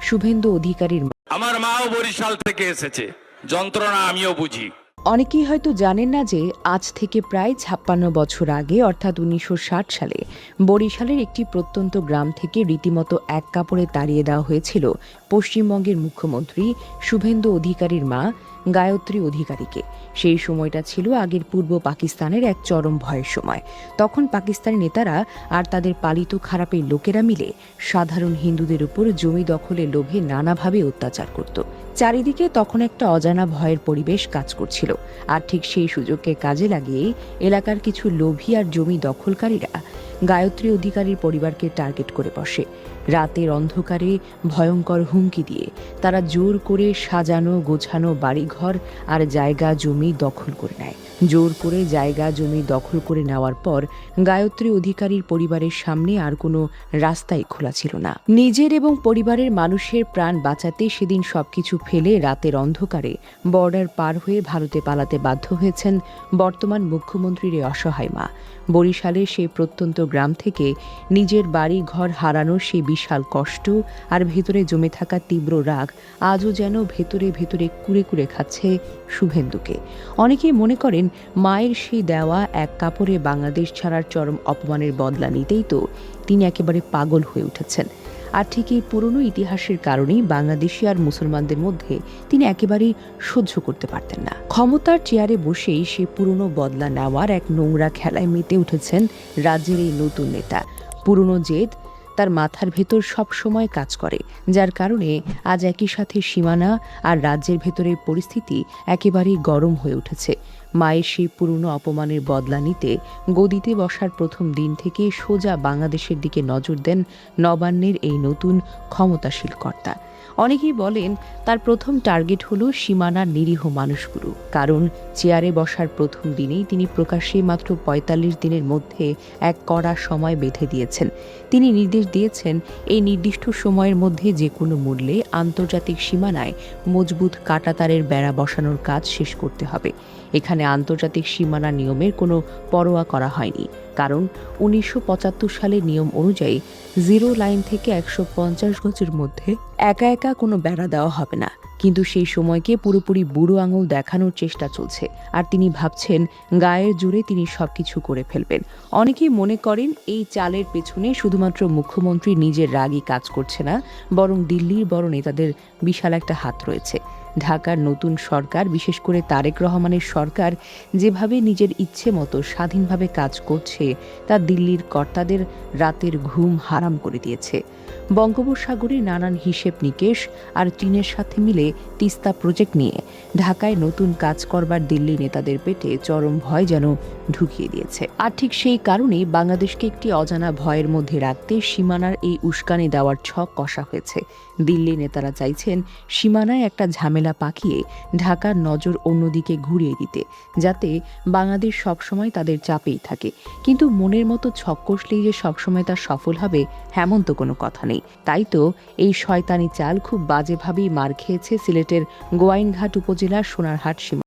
শুভেন্দু অধিকারীর আমার মাও বরিশাল থেকে এসেছে, যন্ত্রণা আমিও বুঝি। অনেকেই হয়তো জানেন না যে আজ থেকে প্রায় ৫৬ বছর আগে অর্থাৎ ১৯৬০ সালে বরিশালের একটি প্রত্যন্ত গ্রাম থেকে রীতিমতো এক কাপড়ে তাড়িয়ে দেওয়া হয়েছিল পশ্চিমবঙ্গের মুখ্যমন্ত্রী শুভেন্দু অধিকারীর মা গায়ত্রী অধিকারীকে। সেই সময়টা ছিল আগের পূর্ব পাকিস্তানের এক চরম ভয়ের সময়। তখন পাকিস্তানি নেতারা আর তাদের পালিত খারাপের লোকেরা মিলে সাধারণ হিন্দুদের উপর জমি দখলের লোভে নানাভাবে অত্যাচার করত। চারিদিকে তখন একটা অজানা ভয়ের পরিবেশ কাজ করছিল। আর ঠিক সেই সুযোগকে কাজে লাগিয়েই এলাকার কিছু লোভী আর জমি দখলকারীরা গায়ত্রী অধিকারীর পরিবারকে টার্গেট করে বসে। রাতের অন্ধকারে ভয়ঙ্কর হুমকি দিয়ে তারা জোর করে সাজানো গোছানো বাড়িঘর আর জায়গা জমি দখল করে নেয়। জোর করে জায়গা জমি দখল করে নেওয়ার পর গায়ত্রী অধিকারীর পরিবারের সামনে আর কোনো রাস্তাই খোলা ছিল না। নিজের এবং পরিবারের মানুষের প্রাণ বাঁচাতে সেদিন সবকিছু ফেলে রাতের অন্ধকারে বর্ডার পার হয়ে ভারতে পালাতে বাধ্য হয়েছেন বর্তমান মুখ্যমন্ত্রীর এই অসহায় মা। বরিশালের সেই প্রত্যন্ত গ্রাম থেকে নিজের বাড়ি ঘর হারানোর সেই বিশাল কষ্ট আর ভেতরে জমে থাকা তীব্র রাগ আজও যেন ভেতরে ভেতরে কুড়ে কুড়ে খাচ্ছে শুভেন্দুকে। অনেকেই মনে করেন মায়ের সেই দেওয়া এক কাপড়ে বাংলাদেশ ছাড়ার চরম অপমানের বদলা নিতেই তো তিনি একেবারে পাগল হয়ে উঠেছেন। আর ঠিক এই পুরনো ইতিহাসের কারণেই বাংলাদেশি আর মুসলমানদের মধ্যে তিনি একেবারেই সহ্য করতে পারতেন না। ক্ষমতার চেয়ারে বসেই সে পুরনো বদলা নেওয়ার এক নোংরা খেলায় মেতে উঠেছেন রাজ্যের এই নতুন নেতা। পুরনো জেদ তার মাথার ভেতর সব সময় কাজ করে, যার কারণে আজ একই সাথে সীমানা আর রাজ্যের ভেতরের পরিস্থিতি একেবারেই গরম হয়ে উঠেছে। মায়ের সেই পুরনো অপমানের বদলা নিতে গদিতে বসার প্রথম দিন থেকে সোজা বাংলাদেশের দিকে নজর দেন নবান্নের এই নতুন ক্ষমতাশীল কর্তা। অনেকেই বলেন তার প্রথম টার্গেট হলো সীমানার নিরীহ মানুষগুলো, কারণ চেয়ারে বসার প্রথম দিনেই তিনি প্রকাশ্যে মাত্র ৪৫ দিনের মধ্যে এক কড়া সময় বেঁধে দিয়েছেন। তিনি নির্দেশ দিয়েছেন এই নির্দিষ্ট সময়ের মধ্যে যে কোনো মূল্যে আন্তর্জাতিক সীমানায় মজবুত কাঁটাতারের বেড়া বসানোর কাজ শেষ করতে হবে। এখানে আন্তর্জাতিক সীমানা নিয়মের কোনো পরোয়া করা হয়নি, কারণ ১৯৭৫ সালের নিয়ম অনুযায়ী জিরো লাইন থেকে ১৫০ গজের মধ্যে একা একা কোনো বেড়া দেওয়া হবে না। কিন্তু সেই সময়কে পুরোপুরি বুড়ো আঙুল দেখানোর চেষ্টা চলছে, আর তিনি ভাবছেন গায়ের জোরে তিনি সবকিছু করে ফেলবেন। অনেকেই মনে করেন এই চালের পেছনে শুধুমাত্র মুখ্যমন্ত্রী নিজের রাগই কাজ করছে না, বরং দিল্লির বড় নেতাদের বিশাল একটা হাত রয়েছে। ঢাকার নতুন সরকার, বিশেষ করে তারেক রহমানের সরকার যেভাবে নিজের ইচ্ছে মতো স্বাধীনভাবে কাজ করছে তা দিল্লির কর্তাদের রাতের ঘুম হারাম করে দিয়েছে। বঙ্গোপসাগরে নানান হিসেব নিকেশ আর চীনের সাথে মিলে তিস্তা প্রজেক্ট নিয়ে ঢাকায় নতুন কাজ করবার দিল্লি নেতাদের পেটে চরম ভয় যেন ঢুকিয়ে দিয়েছে। আর ঠিক সেই কারণেই বাংলাদেশকে একটি অজানা ভয়ের মধ্যে রাখতে সীমানার এই উস্কানি দেওয়ার ছক কষা হয়েছে। দিল্লি নেতারা চাইছেন সীমানায় একটা ঝামেলা পাকিয়ে ঢাকার নজর অন্যদিকে ঘুরিয়ে দিতে, যাতে বাংলাদেশ সবসময় তাদের চাপেই থাকে। কিন্তু মনের মতো ছক কষলেই যে সবসময় তা সফল হবে এমন তো কোনো কথা নেই। তাই তো এই শয়তানি চাল খুব বাজেভাবেই মার খেয়েছে সিলেটের গোয়াইনঘাট উপজেলার সোনারহাট সীমানা।